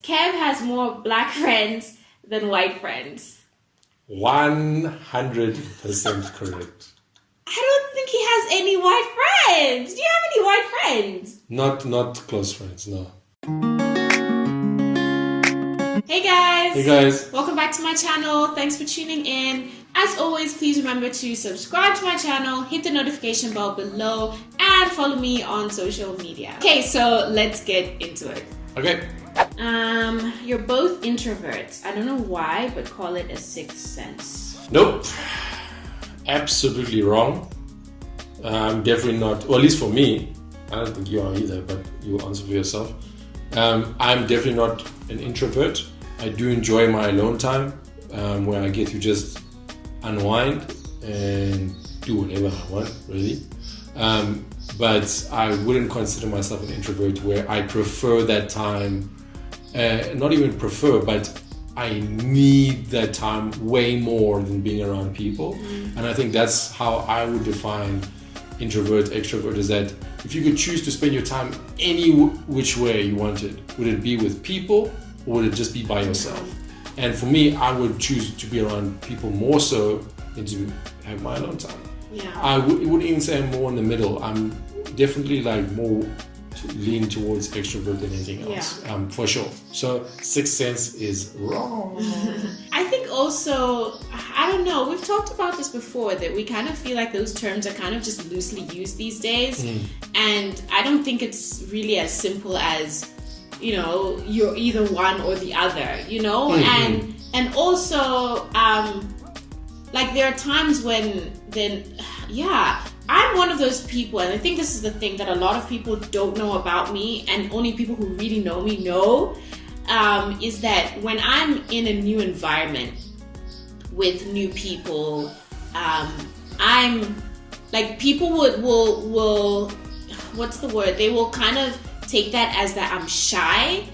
Kev has more black friends than white friends. 100% correct. I don't think he has any white friends. Do you have any white friends? Not close friends, no. Hey guys! Hey guys! Welcome back to my channel. Thanks for tuning in. As always, please remember to subscribe to my channel, hit the notification bell below, and follow me on social media. Okay, so let's get into it. Okay. You're both introverts. I don't know why, but call it a sixth sense. Nope. Absolutely wrong. I'm definitely not, or at least for me, I don't think you are either, but you answer for yourself. I'm definitely not an introvert. I do enjoy my alone time, where I get to just unwind and do whatever I want, really. But I wouldn't consider myself an introvert where I prefer that time, not even prefer, but I need that time way more than being around people. And I think that's how I would define introvert, extrovert, is that if you could choose to spend your time any which way you wanted, would it be with people or would it just be by yourself? And for me, I would choose to be around people more so than to have my alone time. Yeah. I wouldn't even say I'm more in the middle. I'm definitely like more lean towards extrovert than anything else, for sure. So sixth sense is wrong. I think also, I don't know, we've talked about this before, that we kind of feel like those terms are kind of just loosely used these days. And I don't think it's really as simple as, you know, you're either one or the other, you know? And also, like there are times when I'm one of those people, and I think this is the thing that a lot of people don't know about me, and only people who really know me know, is that when I'm in a new environment with new people, I'm like, people will what's the word? They will kind of take that as that I'm shy,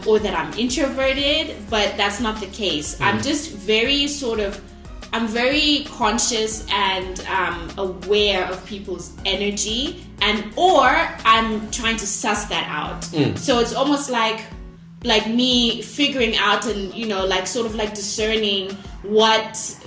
or that I'm introverted, but that's not the case. I'm just I'm very conscious and aware of people's energy, or I'm trying to suss that out. So it's almost like me figuring out and, you know, like sort of like discerning what's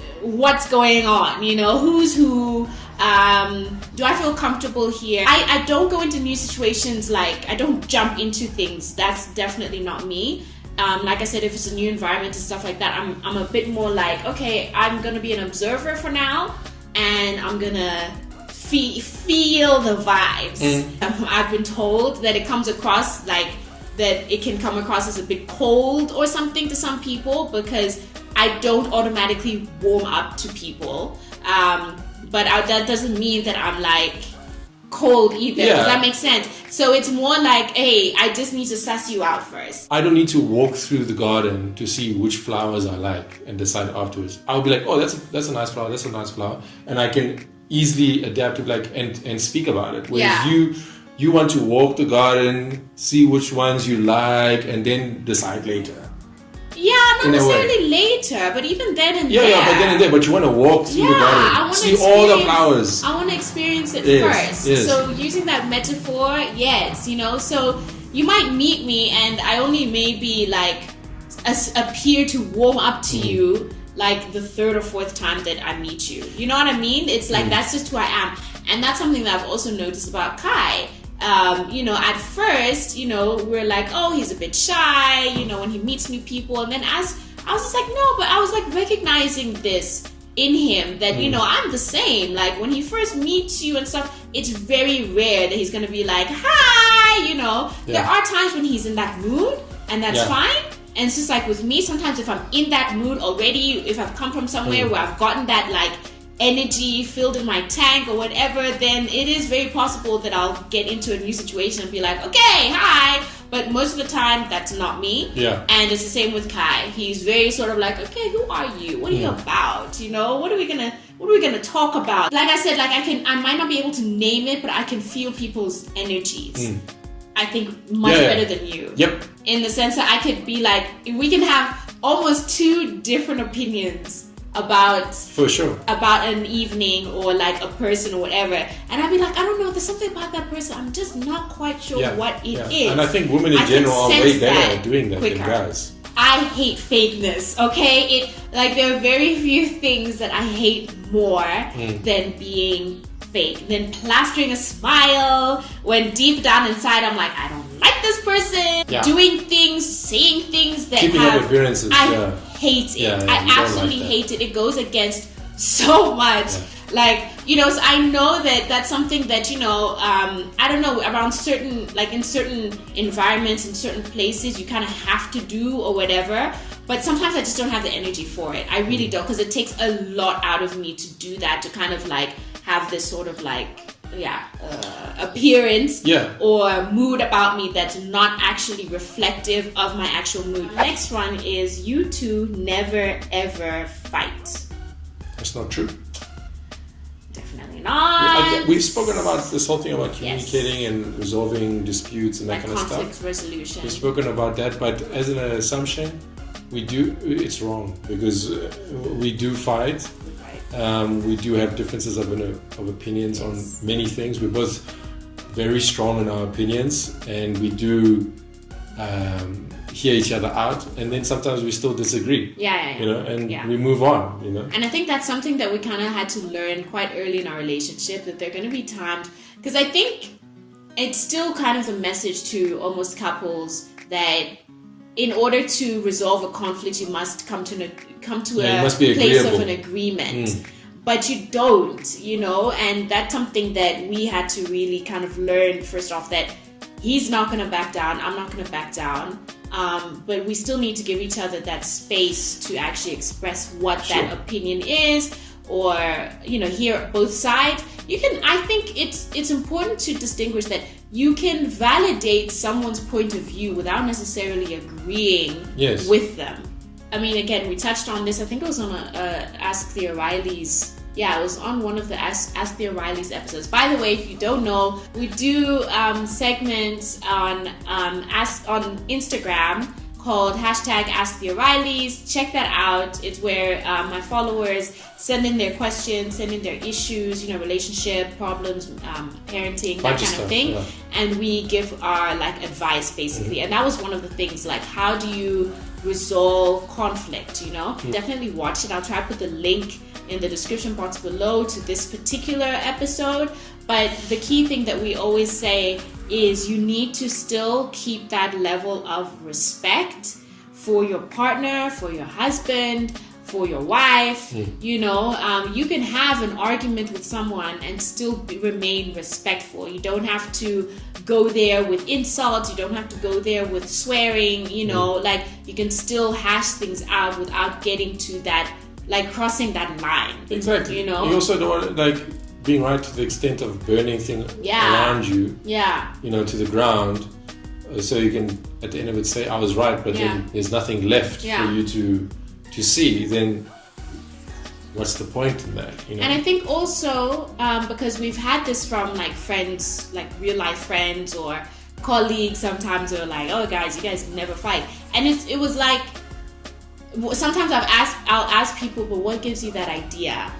going on, you know, who's who. Do I feel comfortable here? I don't go into new situations, like I don't jump into things. That's definitely not me. Like I said, if it's a new environment and stuff like that, I'm a bit more like, okay, I'm gonna be an observer for now, and I'm gonna feel the vibes. I've been told that it comes across like that it can come across as a bit cold or something to some people, because I don't automatically warm up to people. But that doesn't mean that I'm like cold either. Does that make sense? So it's more like, hey, I just need to suss you out first. I don't need to walk through the garden to see which flowers I like and decide afterwards. I'll be like, oh, that's a nice flower, that's a nice flower, and I can easily adapt to like and speak about it. Whereas you want to walk the garden, see which ones you like, and then decide later. Yeah, not necessarily later, but even then and there. Yeah, but then and there. But you want to walk through the garden, see all the flowers. I want to experience it first. Yes. So using that metaphor, yes, you know. So you might meet me, and I only maybe like appear to warm up to you like the third or fourth time that I meet you. You know what I mean? It's like that's just who I am, and that's something that I've also noticed about Kai. You know, at first, you know, we're like, oh, he's a bit shy, you know, when he meets new people. And then as I was just like, no, but I was like recognizing this in him that, you know, I'm the same. Like when he first meets you and stuff, it's very rare that he's going to be like, hi, you know. There are times when he's in that mood, and that's fine. And it's just like with me, sometimes if I'm in that mood already, if I've come from somewhere where I've gotten that like energy filled in my tank or whatever, then it is very possible that I'll get into a new situation and be like, okay, hi. But most of the time, that's not me. And it's the same with Kai. He's very sort of like, okay, who are you? What are you about? You know, what are we gonna talk about? Like I said, like I might not be able to name it, but I can feel people's energies. I think much better than you. In the sense that I could be like, we can have almost two different opinions about For sure. about an evening or like a person or whatever, and I'd be like, I don't know, there's something about that person, I'm just not quite sure what it is. And I think women in general are way better at doing that than guys. I hate fakeness, okay? There are very few things that I hate more than being fake, than plastering a smile when deep down inside I'm like, I don't like this person, doing things, saying things that keeping up appearances. I hate it. I absolutely hate it. It goes against so much. So I know that that's something that, I don't know, around certain, like in certain environments, in certain places, you kind of have to do or whatever. But sometimes I just don't have the energy for it. I really don't, because it takes a lot out of me to do that, to kind of like have this sort of like, appearance or mood about me that's not actually reflective of my actual mood. Next one is you two never ever fight. That's not true. Definitely not. We've spoken about this whole thing about communicating and resolving disputes and that kind of stuff. Conflict resolution. We've spoken about that, but as an assumption, it's wrong, because we do fight. We do have differences of opinions on many things. We're both very strong in our opinions, and we do hear each other out, and then sometimes we still disagree. We move on. And I think that's something that we kind of had to learn quite early in our relationship, that there are going to be times, because I think it's still kind of the message to almost couples that in order to resolve a conflict, you must come to a place of an agreement. But you don't, and that's something that we had to really kind of learn first off, that he's not going to back down, I'm not going to back down. But we still need to give each other that space to actually express what that opinion is, or, hear both sides. I think it's important to distinguish that you can validate someone's point of view without necessarily agreeing with them. I mean, again, we touched on this. I think it was on Ask the O'Reillys. Yeah, it was on one of the Ask the O'Reillys episodes. By the way, if you don't know, we do segments on Instagram called #AskTheO'Reillys. Check that out. It's where my followers send in their questions, send in their issues, relationship problems, parenting, that kind of thing. Yeah. And we give our advice basically. And that was one of the things, how do you resolve conflict, Definitely watch it. I'll try to put the link in the description box below to this particular episode. But the key thing that we always say is you need to still keep that level of respect for your partner, for your husband, for your wife. You can have an argument with someone and still remain respectful. You don't have to go there with insults. You don't have to go there with swearing. You can still hash things out without getting to that, crossing that line. Exactly. You also don't want being right to the extent of burning things around you. To the ground, so you can at the end of it say I was right, but then there's nothing left for you to see. Then what's the point in that? And I think also because we've had this from friends, real life friends or colleagues. Sometimes they're like, "Oh, guys, you guys never fight," and it was sometimes I'll ask people, but what gives you that idea?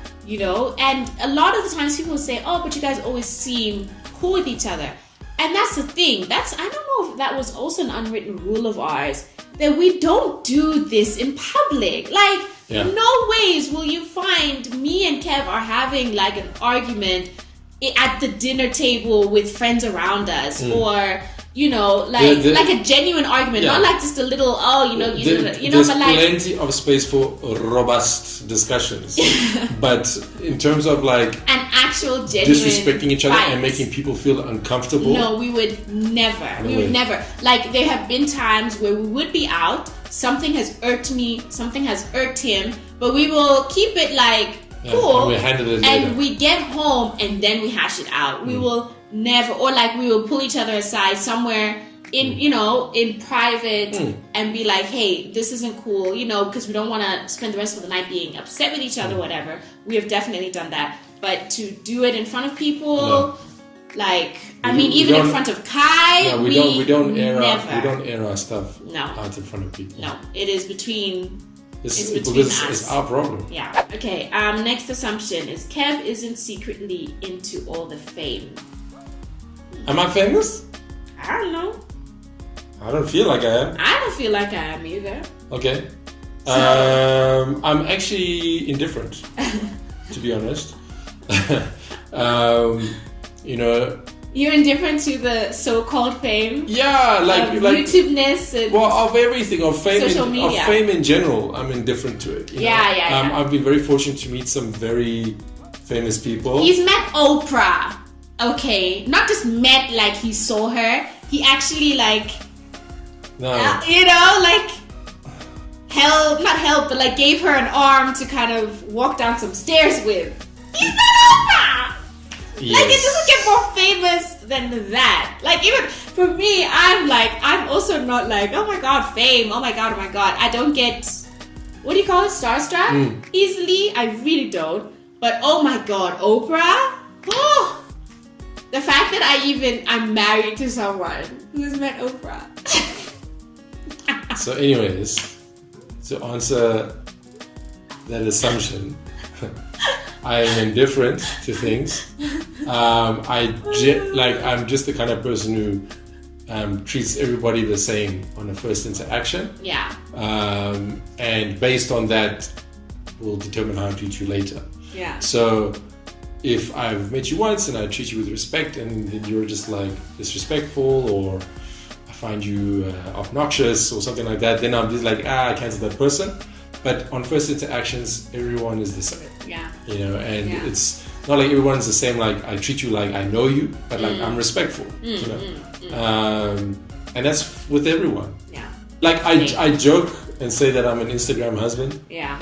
And a lot of the times people will say, "Oh, but you guys always seem cool with each other." And that's the thing. I don't know if that was also an unwritten rule of ours, that we don't do this in public. In no ways will you find me and Kev are having an argument at the dinner table with friends around us, or a genuine argument, not just a little, there's plenty of space for robust discussions. But in terms of an actual genuine disrespecting each other fight and making people feel uncomfortable, no, we would never. There have been times where we would be out, something has irked me, something has irked him, but we will keep it cool, and we handle it and later. we get home and then we hash it out. We will never, or we will pull each other aside somewhere in in private and be like, hey, this isn't cool, because we don't want to spend the rest of the night being upset with each other, whatever. We have definitely done that, but to do it in front of people, even in front of Kai, we don't air our stuff out in front of people. No, it is between It's between because us. it's our problem. Yeah. Okay. Next assumption is Kev isn't secretly into all the fame. Am I famous? I don't know. I don't feel like I am. I don't feel like I am either. Okay. I'm actually indifferent, to be honest. You know. You're indifferent to the so-called fame. Yeah, like YouTube-ness and of everything, of fame, social media. Of fame in general. I'm indifferent to it. Yeah. I've been very fortunate to meet some very famous people. He's met Oprah. Okay, not just met like he saw her. He actually like, but like gave her an arm to kind of walk down some stairs with. He's met Oprah. Yes. Like, it doesn't get more famous than that. Like, even for me, I'm also not like, oh my god, fame, oh my god. I don't get, what do you call it, starstruck? Easily, I really don't. But oh my god, Oprah? Oh, the fact that I'm married to someone who's met Oprah. So anyways, to answer that assumption, I am indifferent to things. I'm just the kind of person who treats everybody the same on a first interaction. Yeah. And based on that, will determine how I treat you later. Yeah. So if I've met you once and I treat you with respect, and then you're just like disrespectful, or I find you obnoxious or something like that, then I'm just like, I cancel that person. But on first interactions, everyone is the same. Yeah. And it's not like everyone's the same. Like, I treat you like I know you, but like I'm respectful. And that's with everyone. Yeah. Like I joke and say that I'm an Instagram husband. Yeah.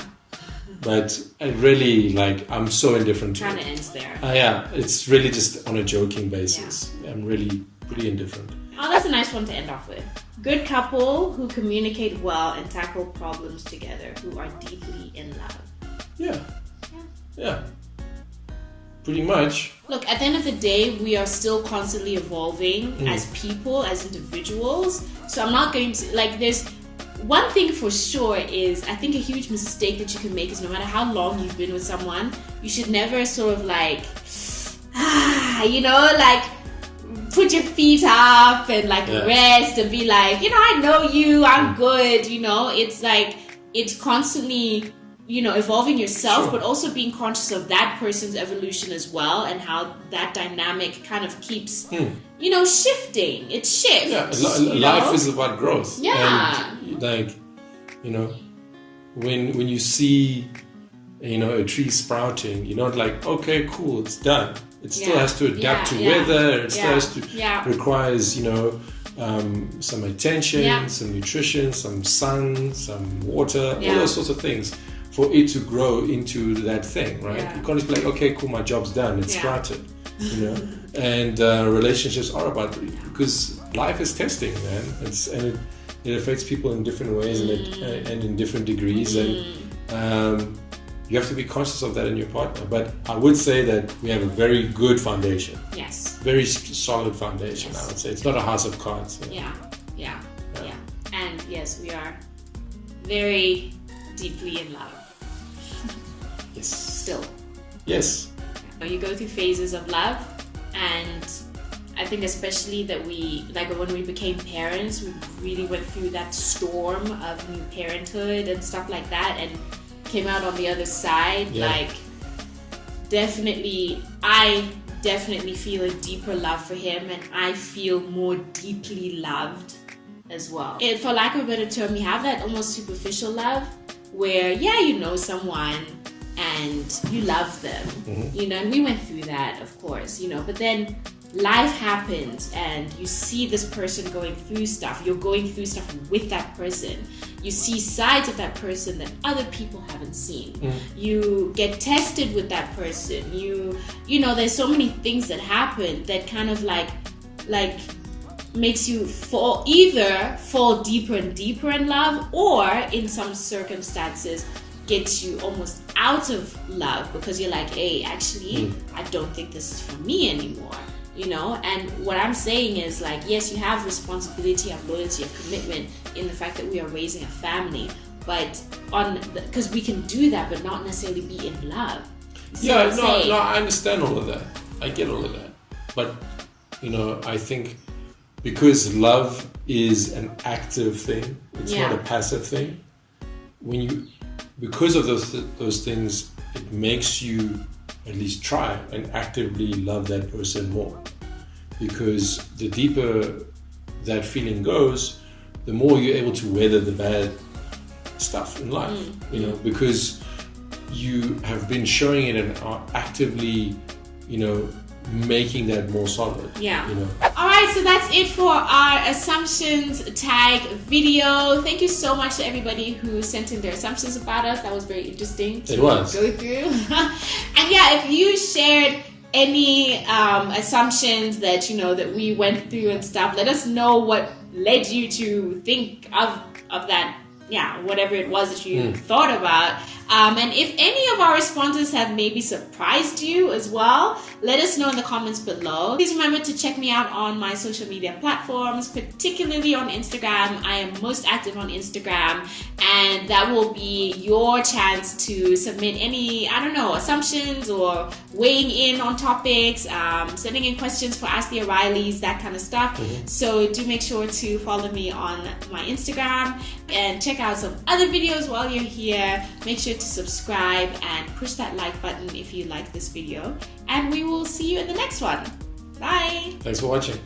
But I really I'm so indifferent to it. Kind of ends there. Yeah, it's really just on a joking basis. Yeah. I'm really pretty indifferent. Oh, that's a nice one to end off with. Good couple who communicate well and tackle problems together, who are deeply in love. Yeah. Pretty much. Look, at the end of the day, we are still constantly evolving as people, as individuals. So I'm not going to, there's one thing for sure is, I think a huge mistake that you can make is no matter how long you've been with someone, you should never sort of put your feet up and rest and be like, I know you, I'm good, it's like, it's constantly, evolving yourself, Sure. but also being conscious of that person's evolution as well, and how that dynamic kind of keeps, shifting. It shifts. Yeah, life is about growth. Yeah. And when you see, a tree sprouting, you're not like, okay, cool, it's done. It still has to adapt to weather. It still has to requires, some attention, some nutrition, some sun, some water, all those sorts of things for it to grow into that thing, right? You can't just be like, okay, cool, my job's done. It's sprouted, And relationships are about it, because life is testing, man. It affects people in different ways and in different degrees, and you have to be conscious of that in your partner. But I would say that we have a very good foundation. Yes. Very solid foundation, I would say. It's not a house of cards. Yeah. And yes, we are very deeply in love. Yes. Still. Yes. You go through phases of love, and I think especially that when we became parents, we really went through that storm of new parenthood and stuff like that, and came out on the other side. I definitely feel a deeper love for him, and I feel more deeply loved as well. And for lack of a better term, you have that almost superficial love where you know someone and you love them, and we went through that, of course, but then life happens and you see this person going through stuff. You're going through stuff with that person. You see sides of that person that other people haven't seen. You get tested with that person. There's so many things that happen that kind of like makes you fall deeper and deeper in love, or in some circumstances gets you almost out of love, because you're like, hey, actually, I don't think this is for me anymore. And what I'm saying is yes, you have responsibility, you have loyalty, you have commitment in the fact that we are raising a family, but because we can do that, but not necessarily be in love. Yeah, no, I understand all of that. I get all of that. But, I think because love is an active thing, it's not a passive thing. Because of those things, it makes you at least try and actively love that person more. Because the deeper that feeling goes, the more you're able to weather the bad stuff in life. Because you have been showing it and are actively, making that more solid. Alright, so that's it for our assumptions tag video. Thank you so much to everybody who sent in their assumptions about us. That was very interesting to go through. And if you shared any assumptions that that we went through and stuff, let us know what led you to think of that, whatever it was that you thought about. And if any of our responses have maybe surprised you as well, let us know in the comments below. Please remember to check me out on my social media platforms, particularly on Instagram. I am most active on Instagram, and that will be your chance to submit any, assumptions or weighing in on topics, sending in questions for Ask the O'Reillys, that kind of stuff. So do make sure to follow me on my Instagram and check out some other videos while you're here. Make sure to subscribe and push that like button if you like this video, and we will see you in the next one. Bye. Thanks for watching.